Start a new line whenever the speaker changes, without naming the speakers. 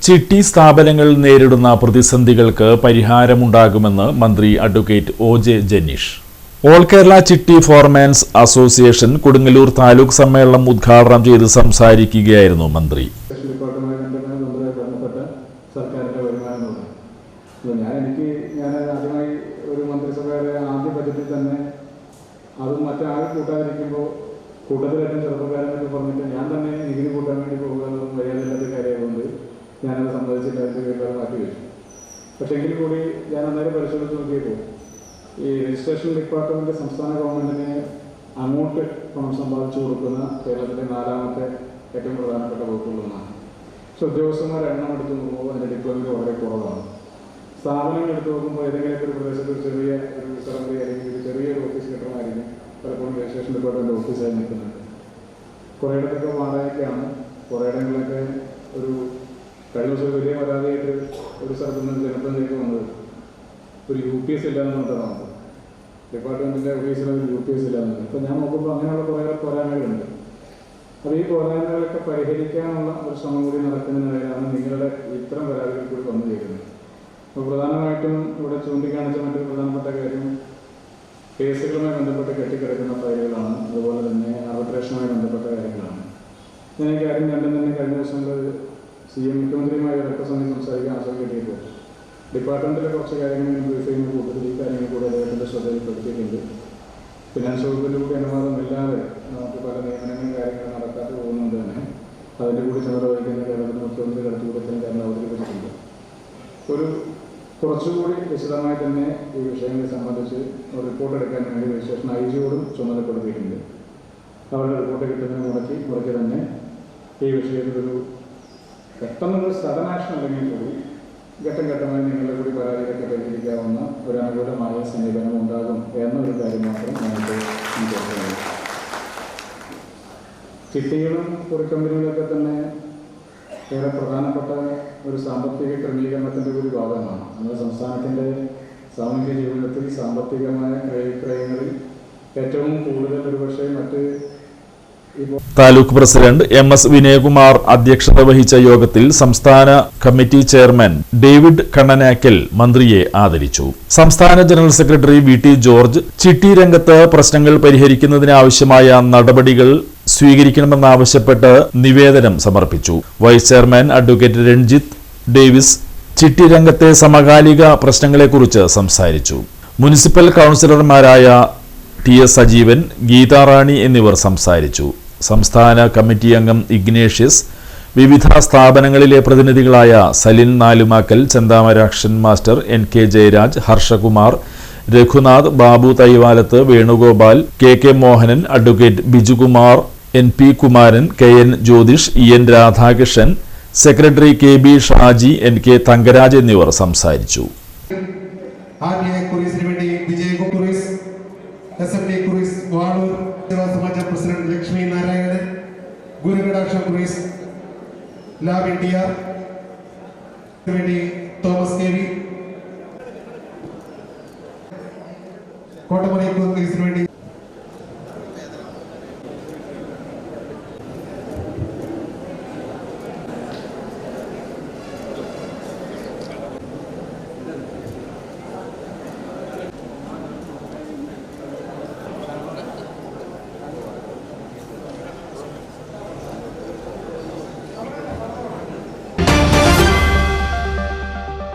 ചിട്ടി സ്ഥാപനങ്ങൾ നേരിടുന്ന പ്രതിസന്ധികൾക്ക് പരിഹാരമുണ്ടാകുമെന്ന് മന്ത്രി അഡ്വക്കേറ്റ് ഒ.ജെ. ജനീഷ്. ഓൾ കേരള ചിട്ടി ഫോർമാൻസ് അസോസിയേഷൻ കൊടുങ്ങല്ലൂർ താലൂക്ക് സമ്മേളനം ഉദ്ഘാടനം ചെയ്ത് സംസാരിക്കുകയായിരുന്നു മന്ത്രി.
ഞാൻ ആദ്യമായി ഒരു മന്ത്രിസഭയുടെ ആദ്യ ബജറ്റിൽ തന്നെ അതും മറ്റാരും കൂട്ടാതിരിക്കുമ്പോൾ കൂട്ടത്തിലേറ്റവും ചെറുപ്പക്കാരെന്നൊക്കെ പറഞ്ഞിട്ട് ഞാൻ തന്നെ നികുതി കൂട്ടാൻ വേണ്ടി പോകുക മര്യാദയില്ലാത്ത കാര്യമായതുകൊണ്ട് ഞാനത് സംബന്ധിച്ചിട്ട് കേൾക്കാതെ മാറ്റി വെച്ചു. പക്ഷേ എങ്കിൽ കൂടി ഞാൻ അന്നേരം പരിശോധിച്ച് നോക്കിയപ്പോൾ ഈ രജിസ്ട്രേഷൻ ഡിപ്പാർട്ട്മെൻറ്റ് സംസ്ഥാന ഗവൺമെൻറ്റിന് അങ്ങോട്ട് പണം സമ്പാദിച്ചു കൊടുക്കുന്ന കേരളത്തിലെ 4ാമത്തെ ഏറ്റവും പ്രധാനപ്പെട്ട വകുപ്പുകളൊന്നാണ്. പക്ഷേ ഉദ്യോഗസ്ഥന്മാർ എണ്ണം എടുത്ത് നോക്കുമ്പോൾ അതിൻ്റെ ഡിപ്ലോയ്മെൻറ്റ് വളരെ കുറവാണ്. സ്ഥാപനങ്ങൾ എടുത്ത് നോക്കുമ്പോൾ ഏതെങ്കിലുമൊക്കെ ഒരു പ്രദേശത്ത് ഒരു ചെറിയ ഒരു സെക്രട്ടറി അല്ലെങ്കിൽ ഒരു ചെറിയൊരു ഓഫീസ് കെട്ടണമായിരിക്കും പലപ്പോഴും രജിസ്ട്രേഷൻ ഡിപ്പാർട്ട്മെൻറ്റ് ഓഫീസായി നിൽക്കുന്നുണ്ട്. കുറേയിടത്തൊക്കെ വാടകയ്ക്കാണ്, കുറേയിടങ്ങളിലൊക്കെ ഒരു കഴിഞ്ഞ ദിവസം വലിയ പരാതിയായിട്ട് ഒരു സ്ഥലത്ത് നിന്ന് ജനപ്രതിനിധിക്ക് വന്നത് ഒരു UPS ഇല്ലാന്ന് പറഞ്ഞിട്ടാണ് ഡിപ്പാർട്ട്മെൻറ്റിൻ്റെ ഓഫീസിൽ ഒരു UPS ഇല്ലാന്ന്. അപ്പോൾ ഞാൻ നോക്കുമ്പോൾ അങ്ങനെയുള്ള കുറേ പോരായ്മകളുണ്ട്. അപ്പോൾ ഈ പോരായ്മകളൊക്കെ പരിഹരിക്കാനുള്ള ഒരു ശ്രമം കൂടി നടക്കുന്നതിനിടയിലാണ് നിങ്ങളുടെ ഇത്തരം പരാതികൾ കൂടി വന്നു ചേരുന്നത്. അപ്പോൾ പ്രധാനമായിട്ടും ഇവിടെ ചൂണ്ടിക്കാണിച്ച മറ്റൊരു പ്രധാനപ്പെട്ട കാര്യം കേസുകളുമായി ബന്ധപ്പെട്ട് കെട്ടിക്കിടക്കുന്ന ഫയലുകളാണ്. അതുപോലെ തന്നെ ആർബിട്രേഷനുമായി ബന്ധപ്പെട്ട കാര്യങ്ങളാണ്. ഞാൻ ഈ കാര്യം രണ്ടും തന്നെ കഴിഞ്ഞ ദിവസങ്ങളിൽ മുഖ്യമന്ത്രിയുമായി സമയം സംസാരിക്കാൻ അവസരം കിട്ടിയപ്പോൾ ഡിപ്പാർട്ട്മെൻറ്റിലെ കുറച്ച് കാര്യങ്ങൾ ബ്രീഫ് ചെയ്യുന്ന കൂട്ടത്തിൽ ഈ കാര്യങ്ങൾ കൂടെ അദ്ദേഹത്തിൻ്റെ ശ്രദ്ധയിൽപ്പെടുത്തിയിട്ടുണ്ട്. ഫിനാൻസ് വകുപ്പിൻ്റെ കൂടി അനുവാദമില്ലാതെ നമുക്ക് പല നിയമനങ്ങളും കാര്യങ്ങളും നടക്കാതെ പോകുന്നത് തന്നെ അതിൻ്റെ കൂടി ചുമതല വഹിക്കുന്ന കേരളത്തിൻ്റെ മുഖ്യമന്ത്രി കടത്തുകൂടത്തിന് കാരണം അവതരിപ്പിച്ചിട്ടുണ്ട്. ഒരു കുറച്ചുകൂടി വിശദമായി തന്നെ ഈ വിഷയങ്ങളെ സംബന്ധിച്ച് ഒരു റിപ്പോർട്ട് എടുക്കാൻ വേണ്ടി രജിസ്ട്രേഷൻ IG-യോടും ചുമതലപ്പെടുത്തിയിട്ടുണ്ട്. അവരുടെ റിപ്പോർട്ട് കിട്ടുന്നതിന് മുറയ്ക്ക് തന്നെ ഈ വിഷയത്തിലൊരു പെട്ടെന്നൊരു സഡൻ ആക്ഷൻ അല്ലെങ്കിൽ കൂടി ഘട്ടം ഘട്ടമായി നിങ്ങളുടെ കൂടി പരാതികളൊക്കെ പരിഹരിക്കാവുന്ന ഒരു അനുകൂലമായ സമീപനം ഉണ്ടാകും എന്നൊരു കാര്യം മാത്രം നമുക്ക് ചോദിക്കുന്നത്. ചിട്ടികളും കുറിക്കമ്പനികളൊക്കെ തന്നെ ഏറെ പ്രധാനപ്പെട്ട ഒരു സാമ്പത്തിക ക്രമീകരണത്തിൻ്റെ ഒരു ഭാഗമാണ്. നമ്മുടെ സംസ്ഥാനത്തിൻ്റെ സാമൂഹിക ജീവിതത്തിൽ സാമ്പത്തികമായ ക്രയവിക്രയങ്ങളിൽ ഏറ്റവും കൂടുതൽ ഒരുപക്ഷെ മറ്റ്
താലൂക്ക് പ്രസിഡന്റ് MS വിനയകുമാർ അധ്യക്ഷത വഹിച്ച യോഗത്തിൽ സംസ്ഥാന കമ്മിറ്റി ചെയർമാൻ ഡേവിഡ് കണ്ണനാക്കൽ മന്ത്രിയെ ആദരിച്ചു. സംസ്ഥാന ജനറൽ സെക്രട്ടറി VT ജോർജ് ചിട്ടി രംഗത്ത് പ്രശ്നങ്ങൾ പരിഹരിക്കുന്നതിനാവശ്യമായ നടപടികൾ സ്വീകരിക്കണമെന്നാവശ്യപ്പെട്ട് നിവേദനം സമർപ്പിച്ചു. Vice chairman advocate Ranjith Davis ചിട്ടി രംഗത്തെ സമകാലിക പ്രശ്നങ്ങളെക്കുറിച്ച് സംസാരിച്ചു. മുനിസിപ്പൽ കൗൺസിലർമാരായ TS സജീവൻ, ഗീതാറാണി എന്നിവർ സംസാരിച്ചു. സംസ്ഥാന കമ്മിറ്റി അംഗം ഇഗ്നേഷ്യസ്, വിവിധ സ്ഥാപനങ്ങളിലെ പ്രതിനിധികളായ Salin Nalumakkal, Chenthamarakshan master, NK Jayaraj, Harshakumar, Raghunath, Babu Thaivalath, Venugopal, KK Mohanan, advocate Bijukumar, NP Kumaran, KN Jyothish, EN Radhakrishnan, secretary KB Shaji, NK Thankaraj എന്നിവർ സംസാരിച്ചു.
SMD കുറിസ് വാളൂർ സമാജ പ്രസിഡന്റ് ലക്ഷ്മി നാരായണൻ, ഗുരുകടാക്ഷ കുറിസ് ലാബിൻ TR, തോമസ് KV, കോട്ടമലയിൽ കുറിസിന് വേണ്ടി